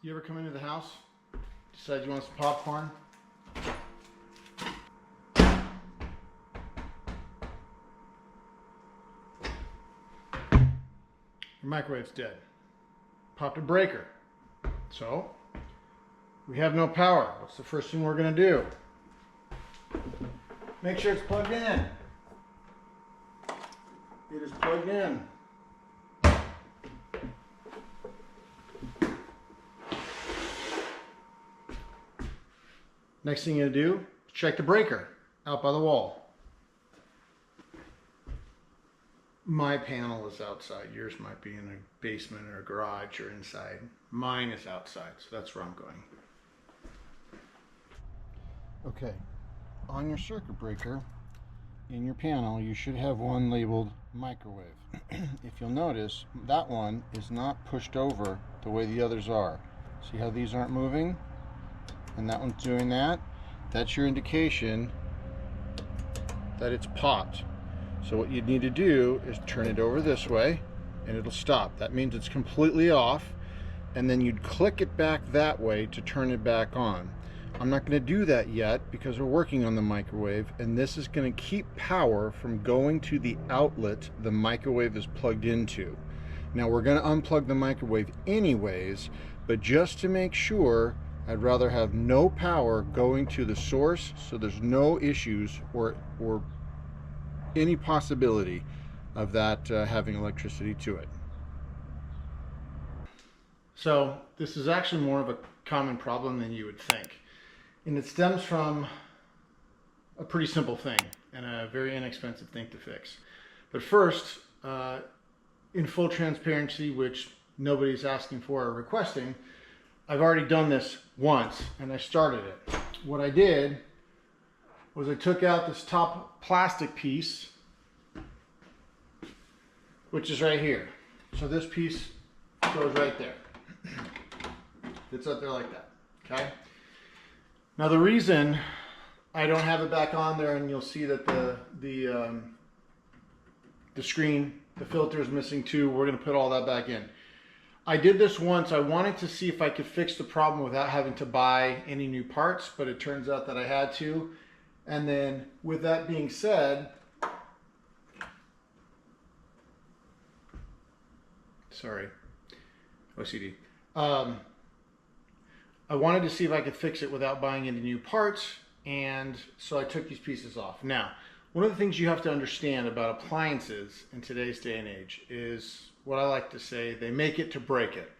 You ever come into the house, decide you want some popcorn? Your microwave's dead. Popped a breaker. So, we have no power. What's the first thing we're going to do? Make sure it's plugged in. It is plugged in. Next thing you're going to do is check the breaker out by the wall. My panel is outside. Yours might be in a basement or a garage or inside. Mine is outside, so that's where I'm going. Okay, on your circuit breaker in your panel, you should have one labeled microwave. If you'll notice, that one is not pushed over the way the others are. See how these aren't moving? And that one's doing that. That's your indication that it's popped. So what you need to do is turn it over this way and it'll stop. That means it's completely off, and then you'd click it back that way to turn it back on. I'm not going to do that yet because we're working on the microwave, and this is going to keep power from going to the outlet the microwave is plugged into. Now we're going to unplug the microwave anyways, but just to make sure, I'd rather have no power going to the source so there's no issues or any possibility of that having electricity to it. So this is actually more of a common problem than you would think. And it stems from a pretty simple thing and a very inexpensive thing to fix. But first, in full transparency, which nobody's asking for or requesting, I've already done this once and I started it. What I did was I took out this top plastic piece, which is right here. So this piece goes right there. It's up there like that, okay? Now the reason I don't have it back on there, and you'll see that the screen, the filter is missing too. We're gonna put all that back in. I did this once. I wanted to see if I could fix the problem without having to buy any new parts, but it turns out that I had to. And then with that being said, sorry, OCD. I wanted to see if I could fix it without buying any new parts, and so I took these pieces off. Now, one of the things you have to understand about appliances in today's day and age is what I like to say, they make it to break it.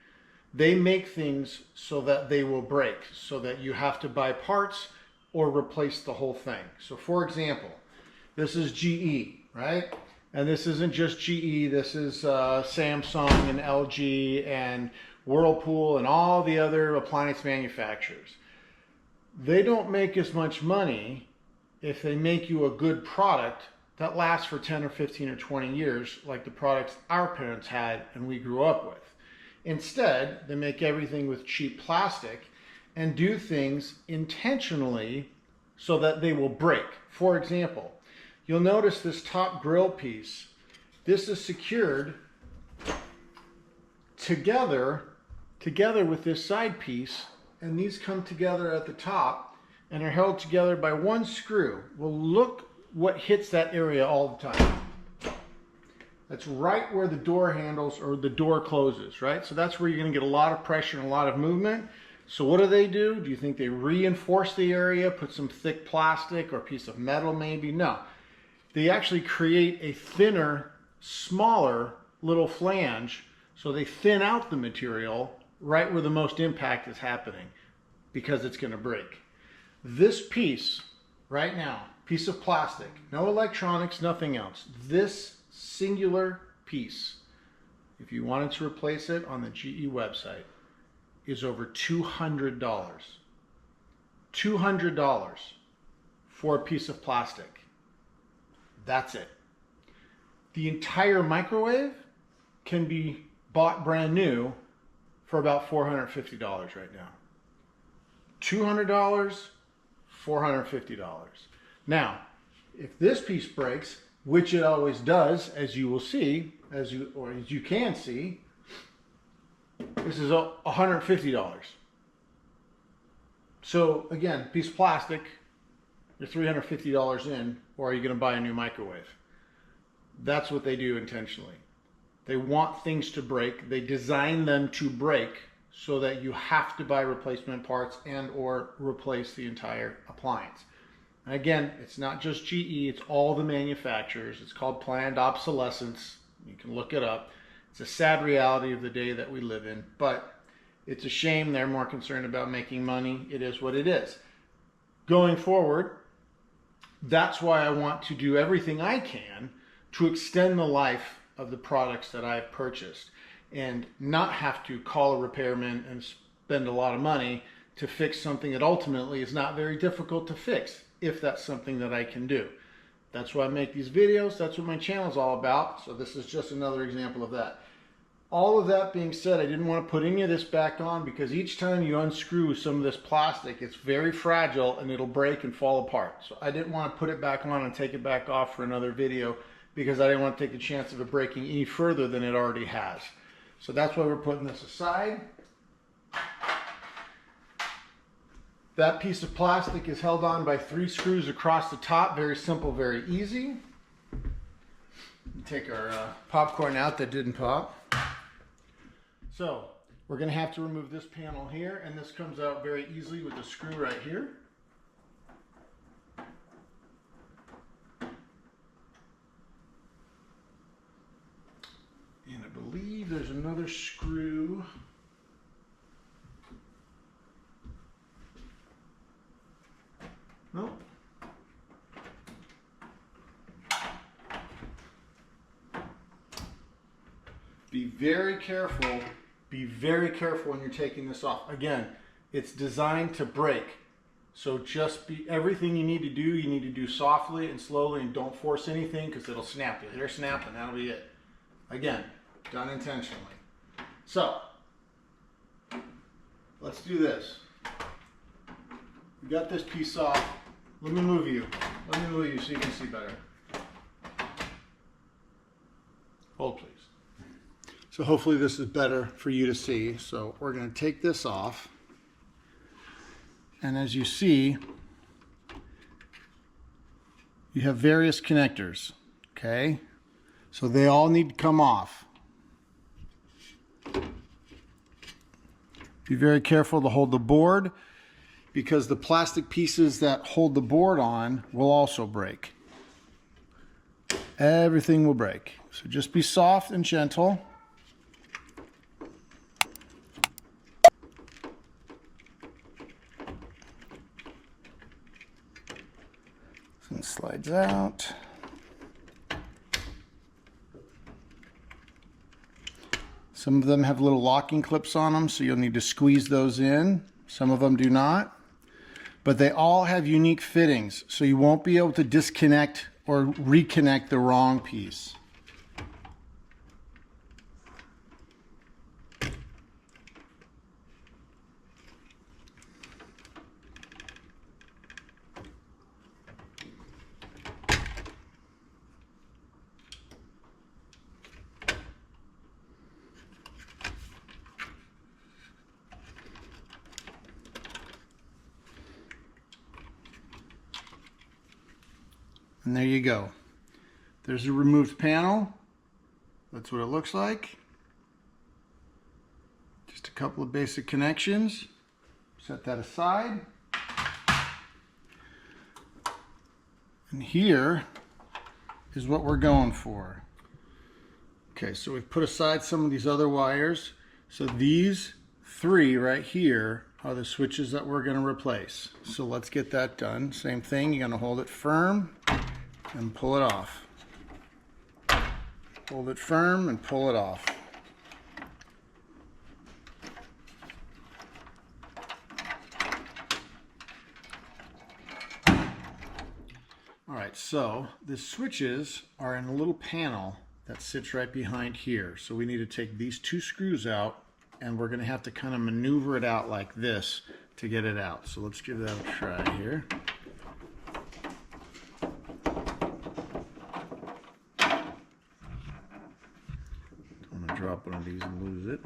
They make things so that they will break, so that you have to buy parts or replace the whole thing. So for example, this is GE, right? And this isn't just GE, this is Samsung and LG and Whirlpool and all the other appliance manufacturers. They don't make as much money if they make you a good product that lasts for 10 or 15 or 20 years, like the products our parents had and we grew up with. Instead, they make everything with cheap plastic and do things intentionally so that they will break. For example, you'll notice this top grill piece. This is secured together with this side piece, and these come together at the top and are held together by one screw. Well, look what hits that area all the time. That's right where the door handles or the door closes, right? So that's where you're going to get a lot of pressure and a lot of movement. So what do? Do you think they reinforce the area, put some thick plastic or a piece of metal maybe? No. They actually create a thinner, smaller little flange, so they thin out the material right where the most impact is happening because it's going to break. This piece right now, piece of plastic, no electronics, nothing else. This singular piece, if you wanted to replace it on the GE website, is over $200. $200 for a piece of plastic. That's it. The entire microwave can be bought brand new for about $450 right now. $200, $450. Now, if this piece breaks, which it always does, as you will see, as you can see, This is $150. So again, piece of plastic, you're $350 in, or are you going to buy a new microwave? That's what they do intentionally. They want things to break. They design them to break so that you have to buy replacement parts and or replace the entire appliance. And again, it's not just GE, it's all the manufacturers. It's called planned obsolescence. You can look it up. It's a sad reality of the day that we live in, but it's a shame they're more concerned about making money. It is what it is. Going forward, that's why I want to do everything I can to extend the life of the products that I've purchased and not have to call a repairman and spend a lot of money to fix something that ultimately is not very difficult to fix, if that's something that I can do. That's why I make these videos. That's what my channel is all about. So this is just another example of that. All of that being said, I didn't want to put any of this back on because each time you unscrew some of this plastic, it's very fragile and it'll break and fall apart. So I didn't want to put it back on and take it back off for another video because I didn't want to take the chance of it breaking any further than it already has. So that's why we're putting this aside. That piece of plastic is held on by 3 screws across the top. Very simple, very easy. Take our popcorn out that didn't pop. So we're going to have to remove this panel here, and this comes out very easily with the screw right here. And I believe there's another screw. Nope. Be very careful. Be very careful when you're taking this off. Again, it's designed to break. So just be everything you need to do softly and slowly, and don't force anything because it'll snap. You'll hear a snap and that'll be it. Again, done intentionally. So, let's do this. We got this piece off. Let me move you. Let me move you so you can see better. Hold, please. So hopefully this is better for you to see. So we're going to take this off. And as you see, you have various connectors. Okay? So they all need to come off. Be very careful to hold the board, because the plastic pieces that hold the board on will also break. Everything will break. So just be soft and gentle. This slides out. Some of them have little locking clips on them, so you'll need to squeeze those in. Some of them do not. But they all have unique fittings, so you won't be able to disconnect or reconnect the wrong piece. And there you go. There's a removed panel. That's what it looks like. Just a couple of basic connections. Set that aside. And here is what we're going for. Okay, so we've put aside some of these other wires. So these 3 right here are the switches that we're going to replace. So let's get that done. Same thing, you're going to hold it firm and pull it off. Hold it firm and pull it off. Alright, so the switches are in a little panel that sits right behind here. So we need to take these 2 screws out, and we're going to have to kind of maneuver it out like this to get it out. So let's give that a try here. Drop one of these and lose it.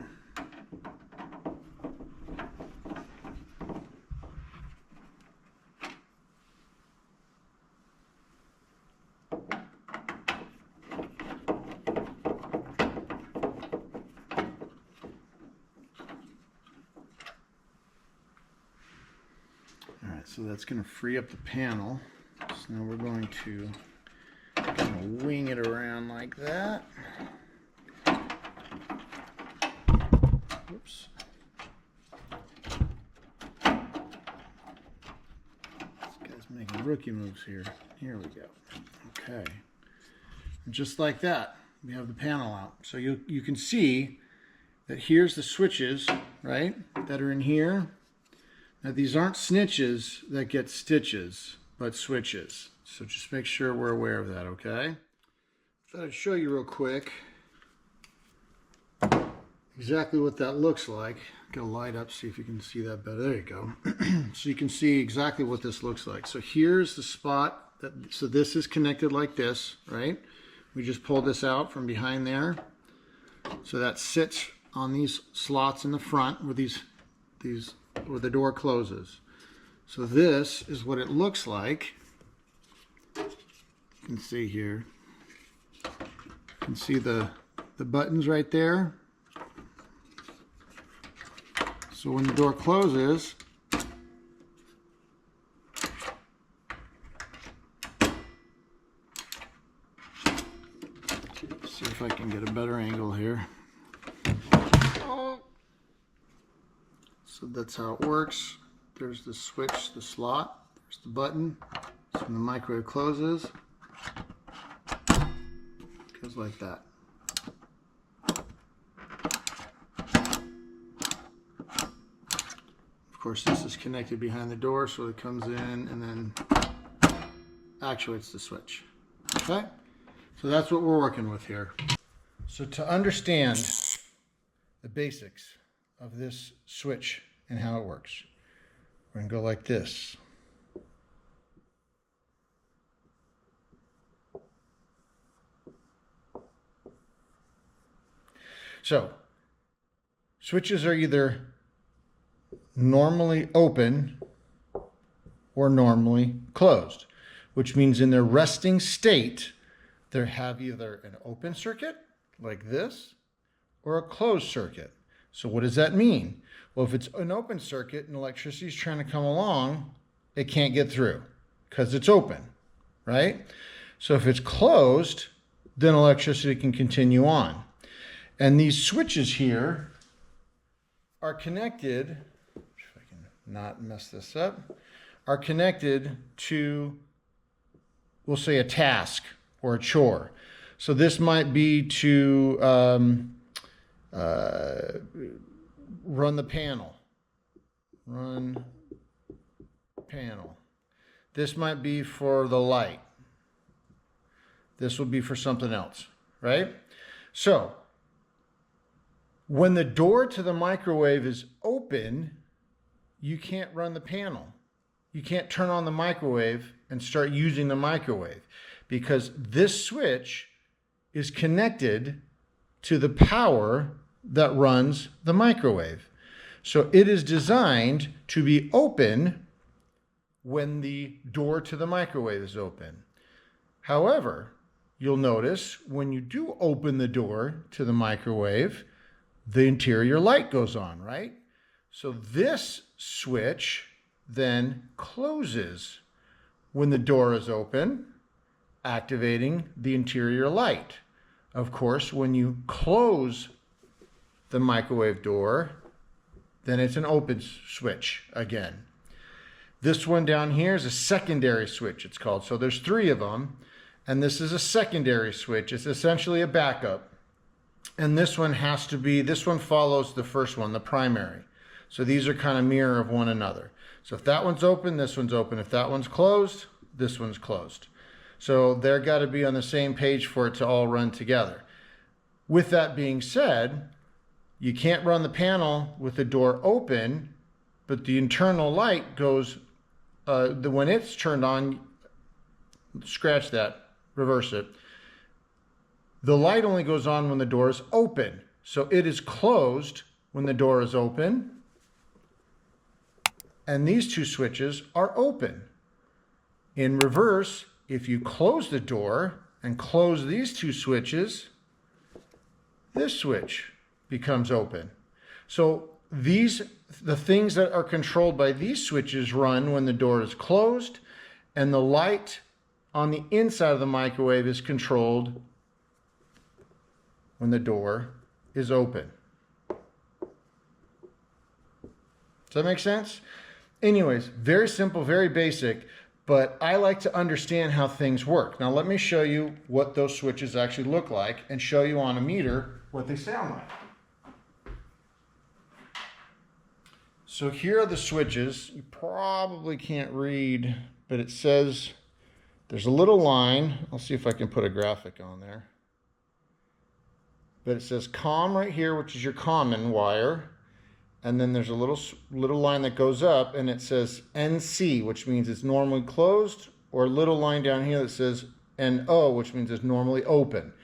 So that's going to free up the panel. So now we're going to kind of wing it around like that. Oops. This guy's making rookie moves here. Here we go. Okay. And just like that, we have the panel out. So you can see that here's the switches, right, that are in here. Now these aren't snitches that get stitches, but switches. So just make sure we're aware of that, okay? So I'll show you real quick exactly what that looks like. Get a light up, see if you can see that better. There you go. So you can see exactly what this looks like. So here's the spot. So this is connected like this, right? We just pulled this out from behind there. So that sits on these slots in the front where where the door closes. So this is what it looks like. You can see here. You can see the buttons right there. So when the door closes, see if I can get a better angle here. So that's how it works. There's the switch, the slot. There's the button. So when the microwave closes, it goes like that. Of course, this is connected behind the door, so it comes in and then actuates the switch. Okay? So that's what we're working with here. So to understand the basics of this switch and how it works, we're going to go like this. So, switches are either normally open or normally closed, which means in their resting state, they have either an open circuit, like this, or a closed circuit. So what does that mean? Well, if it's an open circuit and electricity is trying to come along, it can't get through because it's open, right? So if it's closed, then electricity can continue on. And these switches here are connected, if I can not mess this up, are connected to, we'll say, a task or a chore. So this might be to run the panel. Run panel. This might be for the light. This will be for something else, right? So, when the door to the microwave is open, you can't run the panel. You can't turn on the microwave and start using the microwave because this switch is connected to the power that runs the microwave. So it is designed to be open when the door to the microwave is open. However, you'll notice when you do open the door to the microwave, the interior light goes on, right? So this switch then closes when the door is open, activating the interior light. Of course, when you close the microwave door, then it's an open switch again. This one down here is a secondary switch, it's called. So there's 3 of them, and this is a secondary switch. It's essentially a backup. And this one has to be, this one follows the first one, the primary. So these are kind of mirror of one another. So if that one's open, this one's open. If that one's closed, this one's closed. So they're got to be on the same page for it to all run together. With that being said, you can't run the panel with the door open, but the internal light goes, when it's turned on, scratch that, reverse it. The light only goes on when the door is open. So it is closed when the door is open. And these 2 switches are open. In reverse, if you close the door and close these 2 switches, this switch becomes open. So the things that are controlled by these switches run when the door is closed, and the light on the inside of the microwave is controlled when the door is open. Does that make sense? Anyways, very simple, very basic, but I like to understand how things work. Now let me show you what those switches actually look like and show you on a meter what they sound like. So here are the switches. You probably can't read, but it says there's a little line. I'll see if I can put a graphic on there. But it says COM right here, which is your common wire. And then there's a little line that goes up and it says NC, which means it's normally closed, or a little line down here that says NO, which means it's normally open.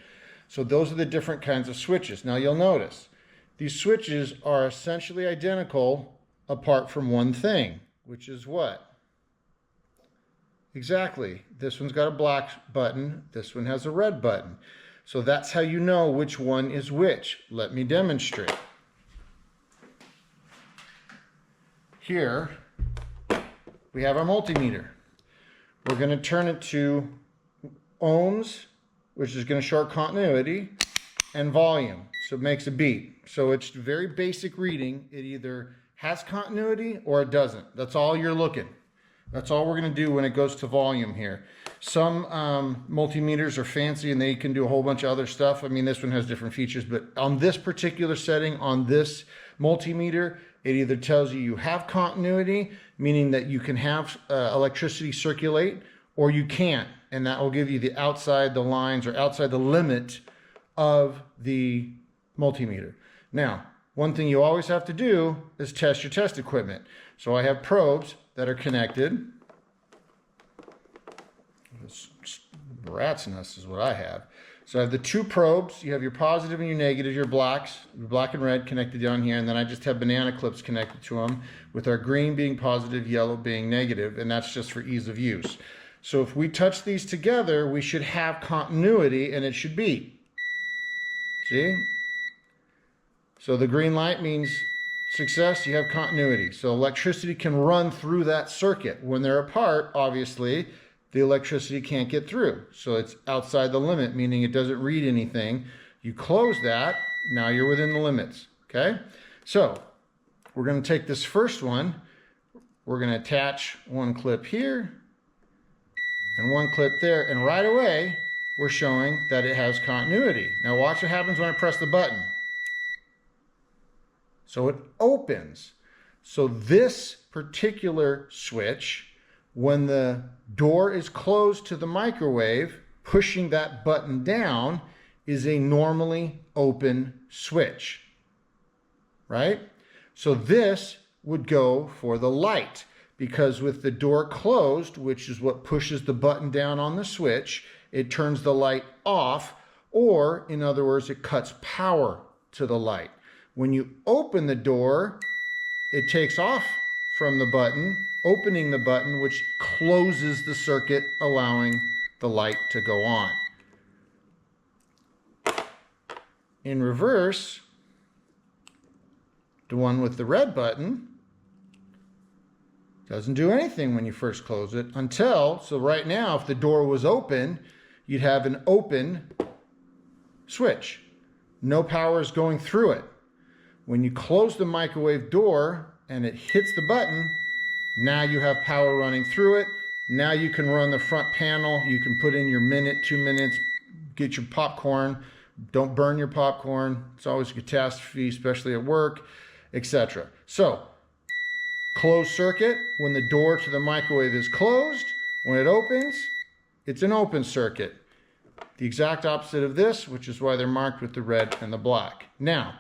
So those are the different kinds of switches. Now you'll notice these switches are essentially identical apart from one thing, which is what? Exactly. This one's got a black button. This one has a red button. So that's how you know which one is which. Let me demonstrate. Here we have our multimeter. We're going to turn it to ohms, which is going to show our continuity, and volume, so it makes a beat. So it's very basic reading. It either has continuity or it doesn't. That's all you're looking. That's all we're going to do when it goes to volume here. Some multimeters are fancy and they can do a whole bunch of other stuff. I mean, this one has different features, but on this particular setting, on this multimeter, it either tells you have continuity, meaning that you can have electricity circulate, or you can't. And that will give you the outside the lines or outside the limit of the multimeter. Now, one thing you always have to do is test your test equipment. So I have probes that are connected. Rat's nest is what I have. So I have the two probes. You have your positive and your negative, your black and red connected down here, and then I just have banana clips connected to them, with our green being positive, yellow being negative, and that's just for ease of use. So if we touch these together, we should have continuity, and it should be. See? So the green light means success, you have continuity. So electricity can run through that circuit. When they're apart, obviously, the electricity can't get through. So it's outside the limit, meaning it doesn't read anything. You close that, now you're within the limits, okay? So we're gonna take this first one, we're gonna attach one clip here and one clip there, and right away, we're showing that it has continuity. Now watch what happens when I press the button. So it opens. So this particular switch, when the door is closed to the microwave, pushing that button down is a normally open switch, right? So this would go for the light, because with the door closed, which is what pushes the button down on the switch, it turns the light off, or in other words, it cuts power to the light. When you open the door, it takes off from the button, opening the button, which closes the circuit, allowing the light to go on. In reverse, the one with the red button doesn't do anything when you first close it so right now, if the door was open, you'd have an open switch. No power is going through it. When you close the microwave door and it hits the button, now you have power running through it. Now you can run the front panel. You can put in your minute, 2 minutes, get your popcorn. Don't burn your popcorn. It's always a catastrophe, especially at work, etc. So, closed circuit, when the door to the microwave is closed, when it opens, it's an open circuit. The exact opposite of this, which is why they're marked with the red and the black. Now,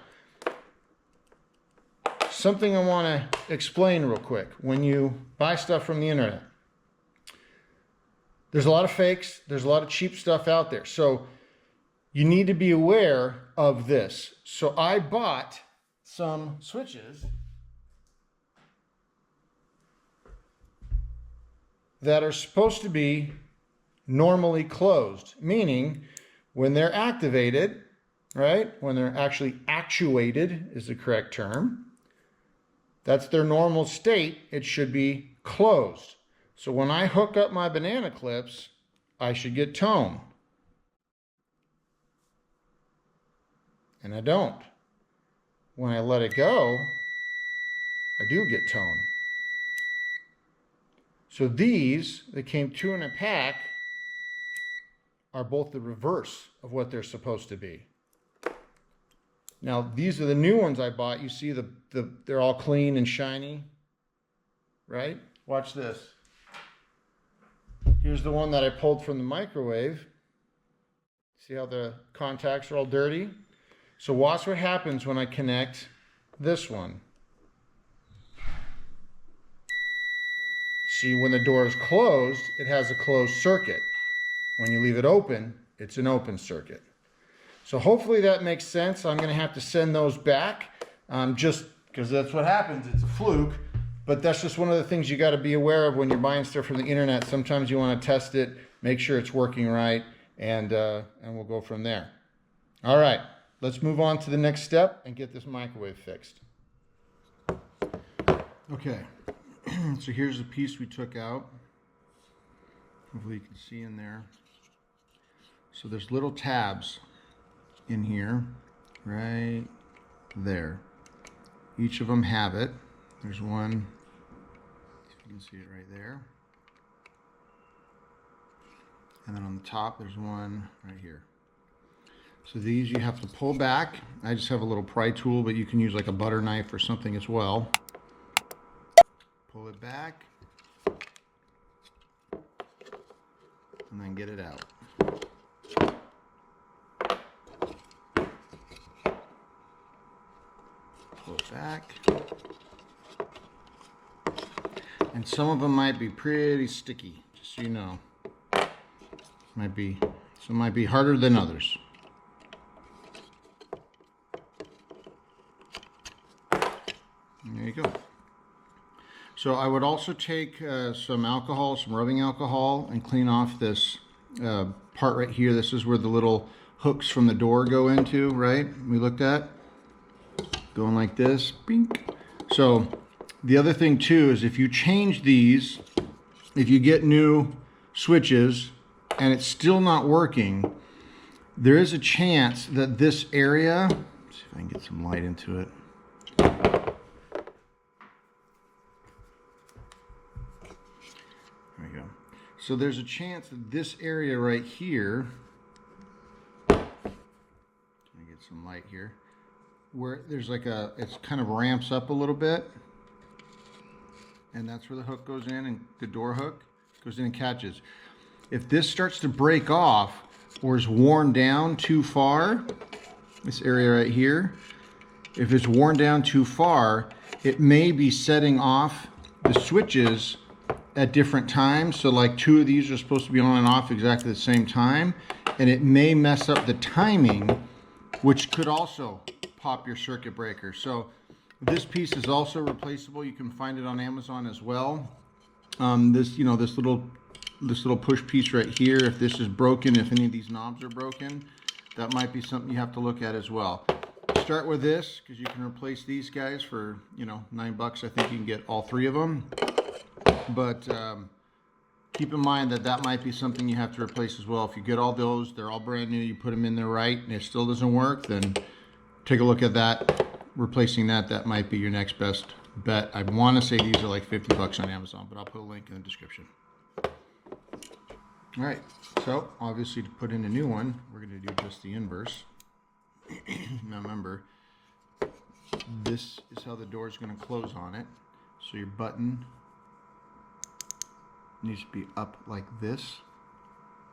something I want to explain real quick. When you buy stuff from the internet, there's a lot of fakes, there's a lot of cheap stuff out there. So you need to be aware of this. So I bought some switches that are supposed to be normally closed, meaning when they're activated, right? When they're actually actuated is the correct term. That's their normal state. It should be closed. So when I hook up my banana clips, I should get tone. And I don't. When I let it go, I do get tone. So these, that came 2 in a pack, are both the reverse of what they're supposed to be. Now, these are the new ones I bought. You see they're all clean and shiny, right? Watch this. Here's the one that I pulled from the microwave. See how the contacts are all dirty? So watch what happens when I connect this one. See, when the door is closed, it has a closed circuit. When you leave it open, it's an open circuit. So hopefully that makes sense. I'm going to have to send those back just because that's what happens. It's a fluke. But that's just one of the things you got to be aware of when you're buying stuff from the internet. Sometimes you want to test it, make sure it's working right, and we'll go from there. All right, let's move on to the next step and get this microwave fixed. Okay, so here's the piece we took out. Hopefully you can see in there. So there's little tabs in here, right there. Each of them have it. There's one, if you can see it right there. And then on the top, there's one right here. So these you have to pull back. I just have a little pry tool, but you can use like a butter knife or something as well. Pull it back. And then get it out. Pull it back. And some of them might be pretty sticky, just so you know. Might be harder than others. There you go. So I would also take some alcohol, some rubbing alcohol, and clean off this part right here. This is where the little hooks from the door go into, right? We looked at. Going like this. Bink. So the other thing too is if you change these, if you get new switches and it's still not working, there is a chance that this area, let's see if I can get some light into it. There we go. So there's a chance that this area right here, let me get some light here, where there's like it's kind of ramps up a little bit. And that's where the hook goes in, and the door hook goes in and catches. If this starts to break off or is worn down too far, this area right here, if it's worn down too far, it may be setting off the switches at different times. So like 2 of these are supposed to be on and off exactly the same time, and it may mess up the timing, which could also pop your circuit breaker. So this piece is also replaceable. You can find it on Amazon as well. This little push piece right here, if this is broken, if any of these knobs are broken, that might be something you have to look at as well. Start with this because you can replace these guys for, $9. I think you can get all 3 of them. But keep in mind that might be something you have to replace as well. If you get all those, they're all brand new, you put them in there right, and it still doesn't work, then take a look at that. Replacing that might be your next best bet. I want to say these are like $50 on Amazon, but I'll put a link in the description. All right, so obviously to put in a new one, we're going to do just the inverse. Now remember, this is how the door is going to close on it. So your button needs to be up like this.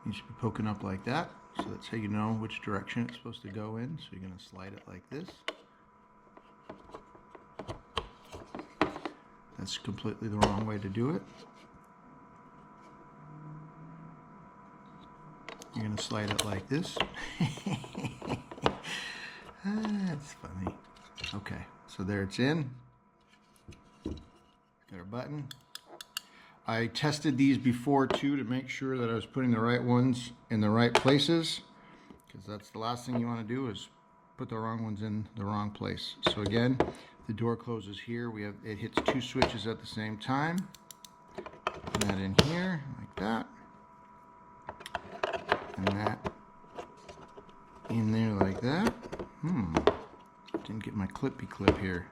Needs to be poking up like that. So that's how you know which direction it's supposed to go in. So you're going to slide it like this. That's completely the wrong way to do it. You're going to slide it like this. That's funny. Okay, so there it's in. Got our button. I tested these before too to make sure that I was putting the right ones in the right places, because that's the last thing you want to do is put the wrong ones in the wrong place. So again, the door closes here. It hits 2 switches at the same time. Put that in here like that, and that in there like that. Didn't get my clippy clip here.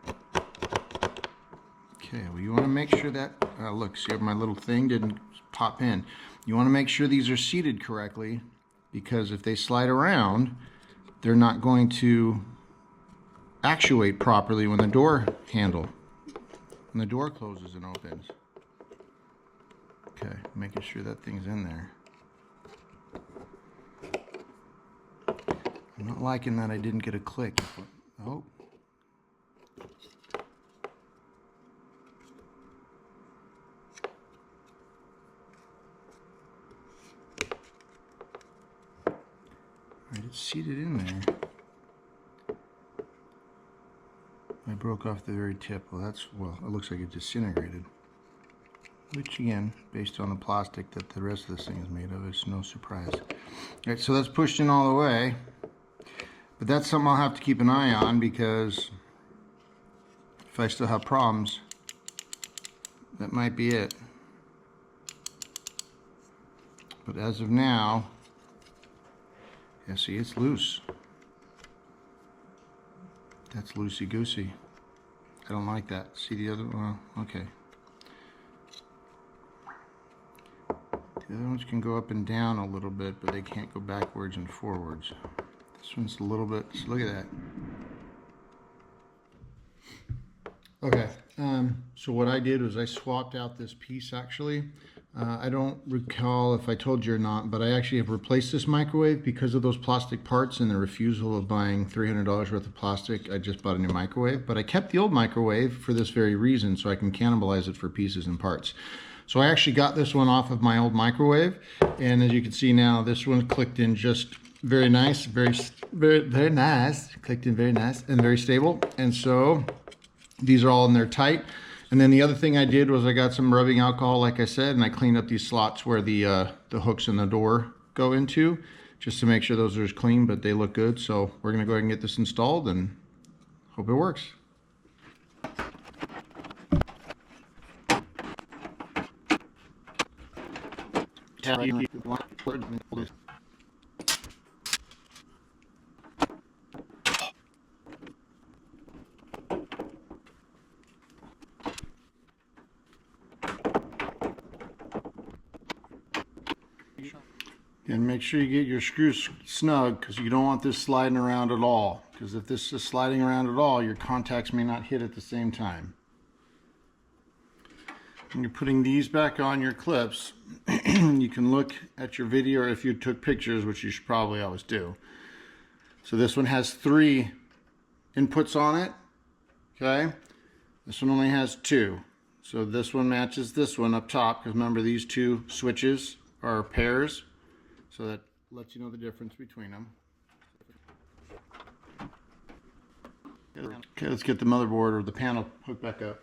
Okay, well, you want to make sure that, look, see my little thing didn't pop in. You want to make sure these are seated correctly, because if they slide around, they're not going to actuate properly when the door closes and opens. Okay, making sure that thing's in there. I'm not liking that I didn't get a click. Oh. Right, it's seated in there. I broke off the very tip. Well, it looks like it disintegrated. Which again, based on the plastic that the rest of this thing is made of, it's no surprise. Alright, so that's pushed in all the way. But that's something I'll have to keep an eye on, because if I still have problems, that might be it. But as of now, yeah, see, it's loose. That's loosey-goosey. I don't like that. See the other one? Okay. The other ones can go up and down a little bit, but they can't go backwards and forwards. This one's a little bit, look at that. Okay, so what I did was I swapped out this piece actually. I don't recall if I told you or not, but I actually have replaced this microwave because of those plastic parts and the refusal of buying $300 worth of plastic. I just bought a new microwave, but I kept the old microwave for this very reason, so I can cannibalize it for pieces and parts. So I actually got this one off of my old microwave, and as you can see now, this one clicked in just very nice, very nice, clicked in very nice and very stable. And so these are all in there tight. And then the other thing I did was I got some rubbing alcohol, like I said, and I cleaned up these slots where the hooks in the door go into, just to make sure those are as clean, but they look good. So we're gonna go ahead and get this installed and hope it works. And make sure you get your screws snug, because you don't want this sliding around at all. Because if this is sliding around at all, your contacts may not hit at the same time. When you're putting these back on your clips, you can look at your video, or if you took pictures, which you should probably always do. So this one has 3 inputs on it, okay? This one only has 2. So this one matches this one up top, because remember these 2 switches are pairs. So that lets you know the difference between them. Okay, let's get the motherboard or the panel hooked back up.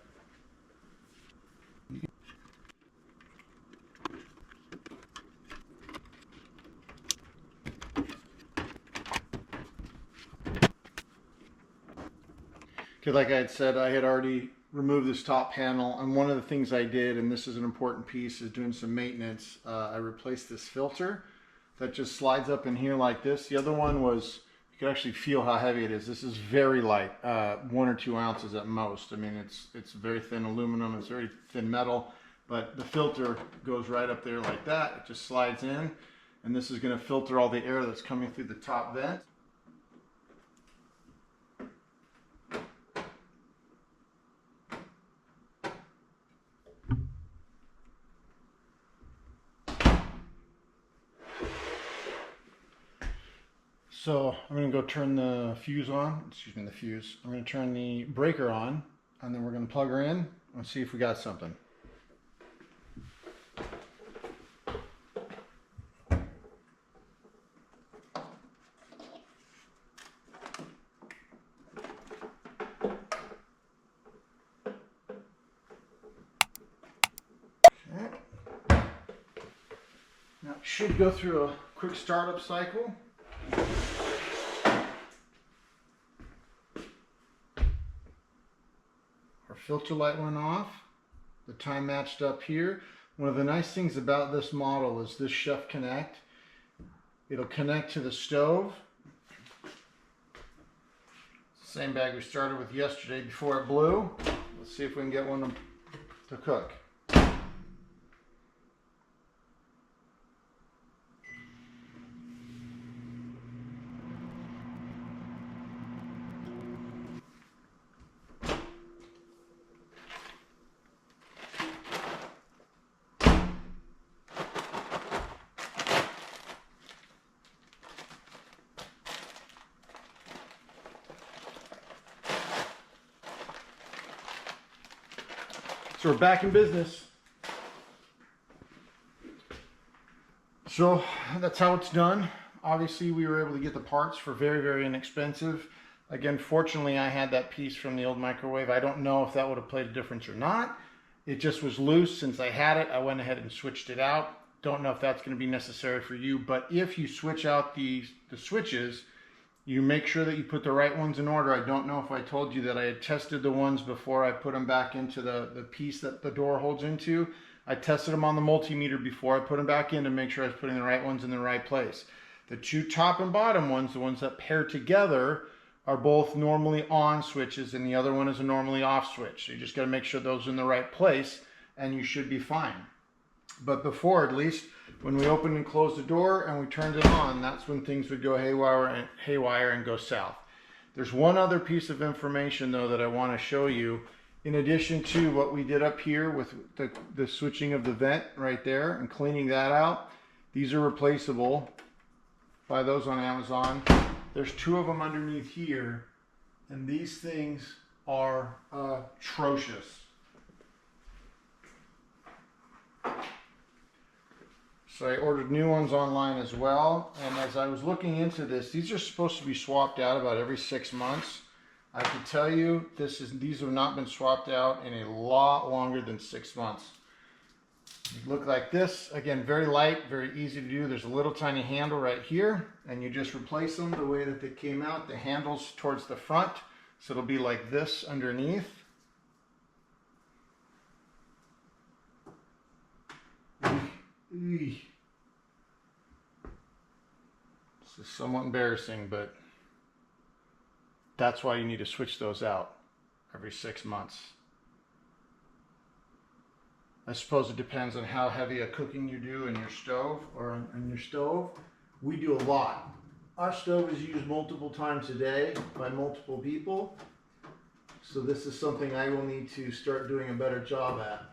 Okay, like I had said, I had already removed this top panel, and one of the things I did, and this is an important piece, is doing some maintenance. I replaced this filter that just slides up in here like this. The other one was, you can actually feel how heavy it is. This is very light, 1 or 2 ounces at most. I mean, it's very thin aluminum, it's very thin metal, but the filter goes right up there like that. It just slides in, and this is going to filter all the air that's coming through the top vent. So I'm going to go turn the fuse on, excuse me, the fuse. I'm going to turn the breaker on, and then we're going to plug her in and see if we got something. Okay. Now it should go through a quick startup cycle. our filter light went off. The time matched up here. One of the nice things about this model is this Chef Connect. It'll connect to the stove. Same bag we started with yesterday before it blew. Let's see if we can get one to cook. So we're back in business. So that's how it's done. Obviously we were able to get the parts for very, very inexpensive. Again, fortunately I had that piece from the old microwave. I don't know if that would have played a difference or not. It just was loose. Since I had it, I went ahead and switched it out. Don't know if that's going to be necessary for you, but if you switch out the switches, you make sure that you put the right ones in order. I don't know if I told you that I had tested the ones before I put them back into the piece that the door holds into. I tested them on the multimeter before I put them back in to make sure I was putting the right ones in the right place. The two top and bottom ones, the ones that pair together, are both normally on switches, and the other one is a normally off switch. So you just got to make sure those are in the right place, and you should be fine. But before, at least, when we opened and closed the door and we turned it on, that's when things would go haywire and go south. There's one other piece of information though that I want to show you. In addition to what we did up here with the switching of the vent right there and cleaning that out, these are replaceable. Buy those on Amazon. There's two of them underneath here, and these things are atrocious. So I ordered new ones online as well, and as I was looking into this, these are supposed to be swapped out about every 6 months. I can tell you these have not been swapped out in a lot longer than 6 months. They look like this. Again, very light, very easy to do. There's a little tiny handle right here, and you just replace them the way that they came out. The handle's towards the front, so it'll be like this underneath. This is somewhat embarrassing, but that's why you need to switch those out every 6 months. I suppose it depends on how heavy a cooking you do in your stove or on your stove. We do a lot. Our stove is used multiple times a day by multiple people, so this is something I will need to start doing a better job at.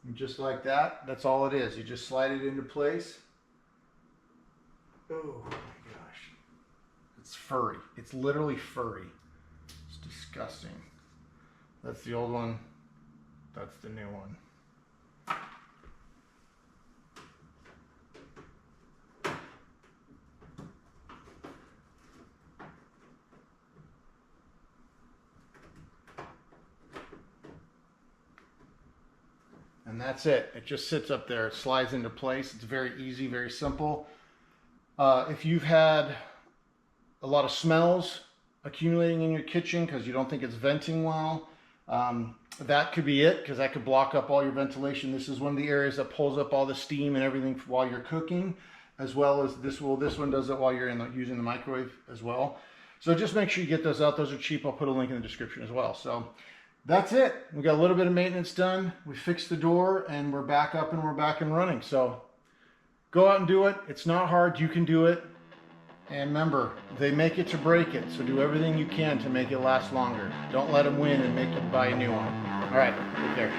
And just like that, that's all it is. You just slide it into place. Oh my gosh. It's furry. It's literally furry. It's disgusting. That's the old one. That's the new one. And that's it. It just sits up there. It slides into place. It's very easy, very simple. If you've had a lot of smells accumulating in your kitchen because you don't think it's venting well, that could be it, because that could block up all your ventilation. This is one of the areas that pulls up all the steam and everything while you're cooking, as well as this one does it while you're using the microwave as well. So just make sure you get those out. Those are cheap. I'll put a link in the description as well. So that's it. We got a little bit of maintenance done. We fixed the door and we're back up and we're back and running. So go out and do it. It's not hard. You can do it. And remember, they make it to break it. So do everything you can to make it last longer. Don't let them win and make you buy a new one. All right, take care.